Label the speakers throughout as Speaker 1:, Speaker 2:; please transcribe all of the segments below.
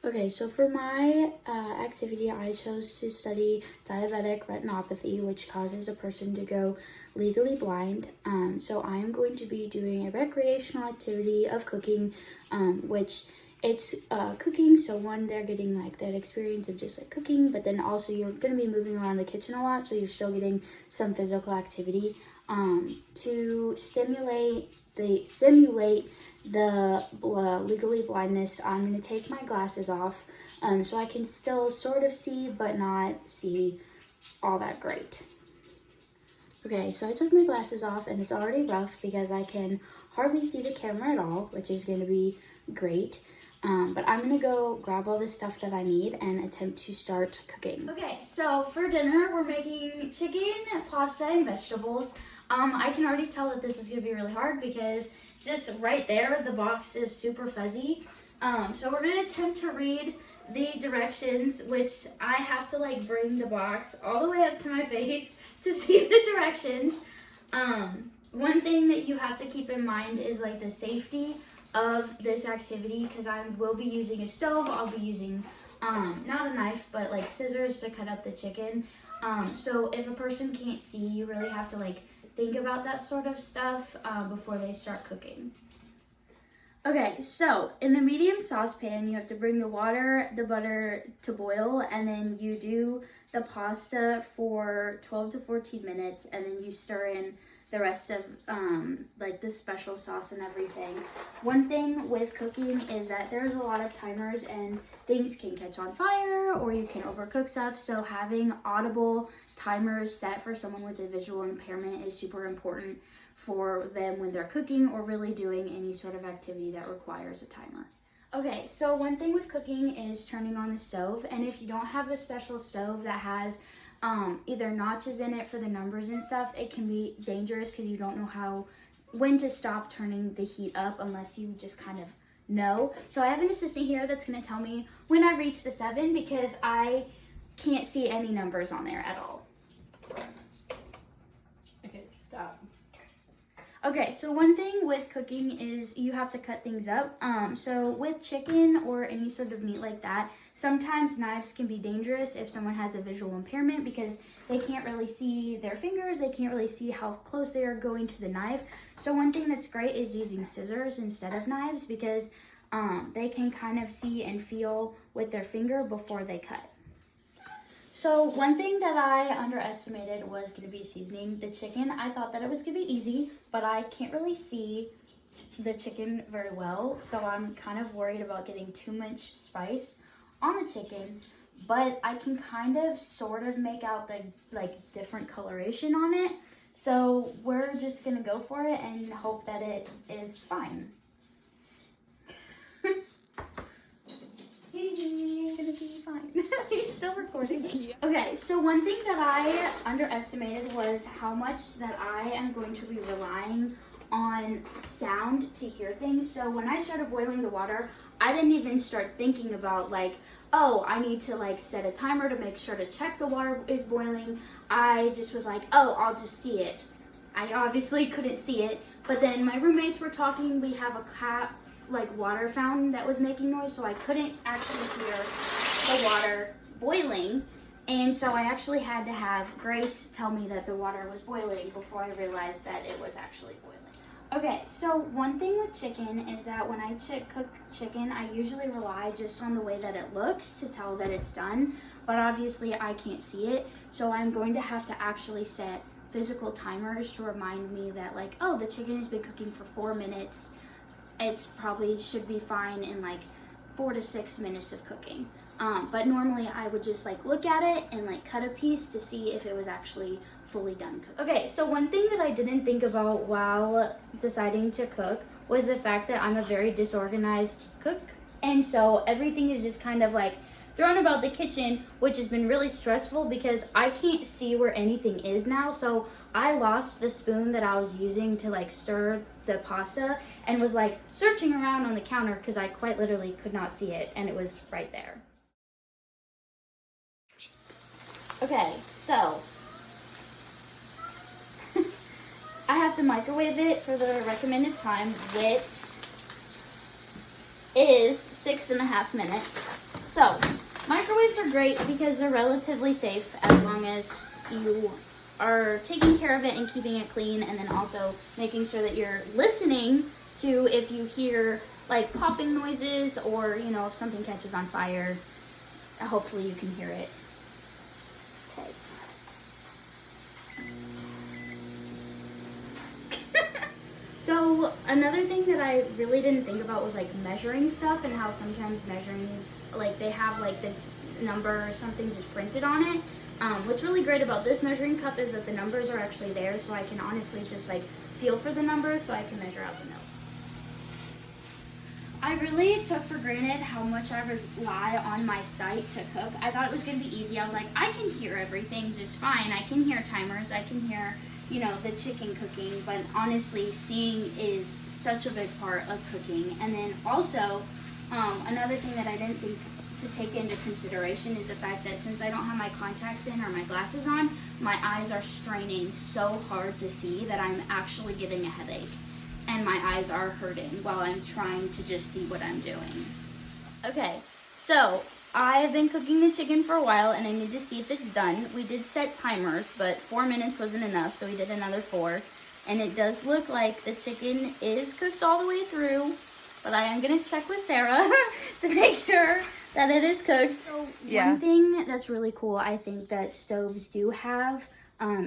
Speaker 1: Okay, so for my activity, I chose to study diabetic retinopathy, which causes a person to go legally blind. So I am going to be doing a recreational activity of cooking, which it's cooking. So one, they're getting like that experience of just like cooking, but then also you're going to be moving around the kitchen a lot, so you're still getting some physical activity to simulate the legally blindness. I'm going to take my glasses off so I can still sort of see, but not see all that great. Okay, so I took my glasses off and it's already rough because I can hardly see the camera at all, which is going to be great. But I'm going to go grab all the stuff that I need and attempt to start cooking. Okay, so for dinner, we're making chicken, pasta, and vegetables. I can already tell that this is going to be really hard because just right there, the box is super fuzzy. So we're going to attempt to read the directions, which I have to like bring the box all the way up to my face to see the directions. One thing that you have to keep in mind is like the safety of this activity, because I will be using a stove. I'll be using not a knife, but like scissors to cut up the chicken. So if a person can't see, you really have to like think about that sort of stuff before they start cooking. Okay, so in the medium saucepan, you have to bring the water, the butter to boil, and then you do the pasta for 12 to 14 minutes, and then you stir in the rest of like the special sauce and everything. One thing with cooking is that there's a lot of timers and things can catch on fire or you can overcook stuff. So having audible timers set for someone with a visual impairment is super important for them when they're cooking or really doing any sort of activity that requires a timer. Okay, so one thing with cooking is turning on the stove, and if you don't have a special stove that has either notches in it for the numbers and stuff, it can be dangerous because you don't know when to stop turning the heat up unless you just kind of know. So I have an assistant here that's going to tell me when I reach the 7 because I can't see any numbers on there at all.
Speaker 2: Okay, stop.
Speaker 1: Okay, so one thing with cooking is you have to cut things up. So with chicken or any sort of meat like that, sometimes knives can be dangerous if someone has a visual impairment because they can't really see their fingers, they can't really see how close they are going to the knife. So one thing that's great is using scissors instead of knives because they can kind of see and feel with their finger before they cut. So one thing that I underestimated was going to be seasoning the chicken. I thought that it was going to be easy, but I can't really see the chicken very well. So I'm kind of worried about getting too much spice on the chicken, but I can kind of sort of make out the like different coloration on it. So we're just going to go for it and hope that it is fine. Gonna be fine. He's still recording.
Speaker 2: Yeah.
Speaker 1: Okay, so one thing that I underestimated was how much that I am going to be relying on sound to hear things. So when I started boiling the water, I didn't even start thinking about like, oh, I need to like set a timer to make sure to check the water is boiling. I just was like, oh, I'll just see it. I obviously couldn't see it, but then my roommates were talking. We have a water fountain that was making noise, so I couldn't actually hear the water boiling, and so I actually had to have Grace tell me that the water was boiling before I realized that it was actually boiling. Okay, so one thing with chicken is that when I cook chicken, I usually rely just on the way that it looks to tell that it's done, but obviously I can't see it, so I'm going to have to actually set physical timers to remind me that like, oh, the chicken has been cooking for 4 minutes. It probably should be fine in like 4 to 6 minutes of cooking. But normally I would just like look at it and like cut a piece to see if it was actually fully done cooking. Okay, so one thing that I didn't think about while deciding to cook was the fact that I'm a very disorganized cook. And so everything is just kind of like thrown about the kitchen, which has been really stressful because I can't see where anything is now. So I lost the spoon that I was using to like stir the pasta and was like searching around on the counter because I quite literally could not see it, and it was right there. Okay, so I have to microwave it for the recommended time, which is 6.5 minutes. So, microwaves are great because they're relatively safe as long as you are taking care of it and keeping it clean, and then also making sure that you're listening to if you hear like popping noises, or you know, if something catches on fire, hopefully you can hear it. Okay. So another thing that I really didn't think about was like measuring stuff, and how sometimes measurings, like they have like the number or something just printed on it. What's really great about this measuring cup is that the numbers are actually there, so I can honestly just like feel for the numbers so I can measure out the milk. I really took for granted how much I rely on my sight to cook. I thought it was going to be easy. I was like, I can hear everything just fine. I can hear timers. I can hear, you know, the chicken cooking. But honestly, seeing is such a big part of cooking. And then also, another thing that I didn't think to take into consideration is the fact that since I don't have my contacts in or my glasses on, my eyes are straining so hard to see that I'm actually getting a headache. And my eyes are hurting while I'm trying to just see what I'm doing. Okay, so I have been cooking the chicken for a while and I need to see if it's done. We did set timers, but 4 minutes wasn't enough, so we did another 4. And it does look like the chicken is cooked all the way through, but I am gonna check with Sarah to make sure that it is cooked. So yeah. One thing that's really cool, I think, that stoves do have,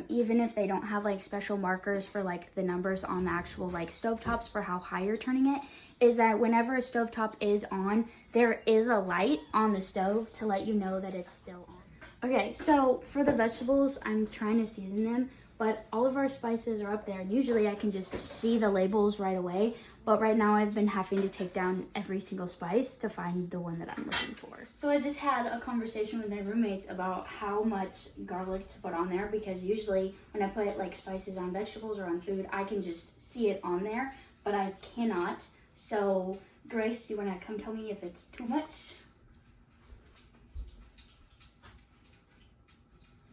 Speaker 1: even if they don't have like special markers for like the numbers on the actual like stovetops for how high you're turning it, is that whenever a stovetop is on, there is a light on the stove to let you know that it's still on. Okay, so for the vegetables, I'm trying to season them, but all of our spices are up there, and usually I can just see the labels right away. But right now I've been having to take down every single spice to find the one that I'm looking for. So I just had a conversation with my roommates about how much garlic to put on there, because usually when I put like spices on vegetables or on food, I can just see it on there, but I cannot. So Grace, do you want to come tell me if it's too much?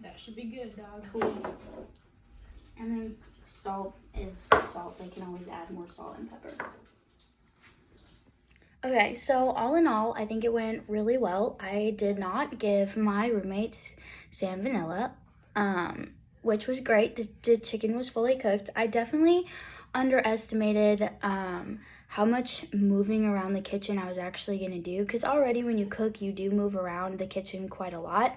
Speaker 2: That should be good, dog.
Speaker 1: Cool. And then salt is salt. They can always add more salt and pepper. Okay, so all in all, I think it went really well. I did not give my roommates San Vanilla, which was great. The chicken was fully cooked. I definitely underestimated how much moving around the kitchen I was actually going to do, because already when you cook, you do move around the kitchen quite a lot.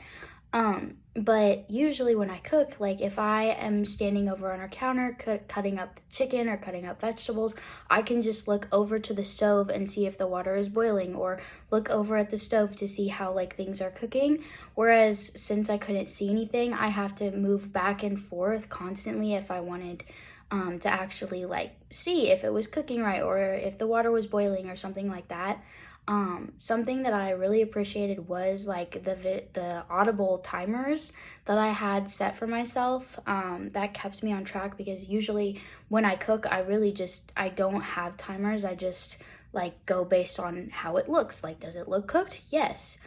Speaker 1: But usually when I cook, like if I am standing over on our counter cutting up the chicken or cutting up vegetables, I can just look over to the stove and see if the water is boiling, or look over at the stove to see how like things are cooking. Whereas since I couldn't see anything, I have to move back and forth constantly if I wanted to actually like see if it was cooking right, or if the water was boiling or something like that. Something that I really appreciated was like the audible timers that I had set for myself. That kept me on track, because usually when I cook, I don't have timers. I just like go based on how it looks. Like, does it look cooked? Yes.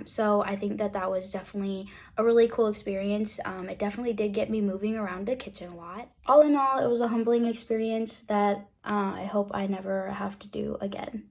Speaker 1: So I think that was definitely a really cool experience. It definitely did get me moving around the kitchen a lot. All in all, it was a humbling experience that I hope I never have to do again.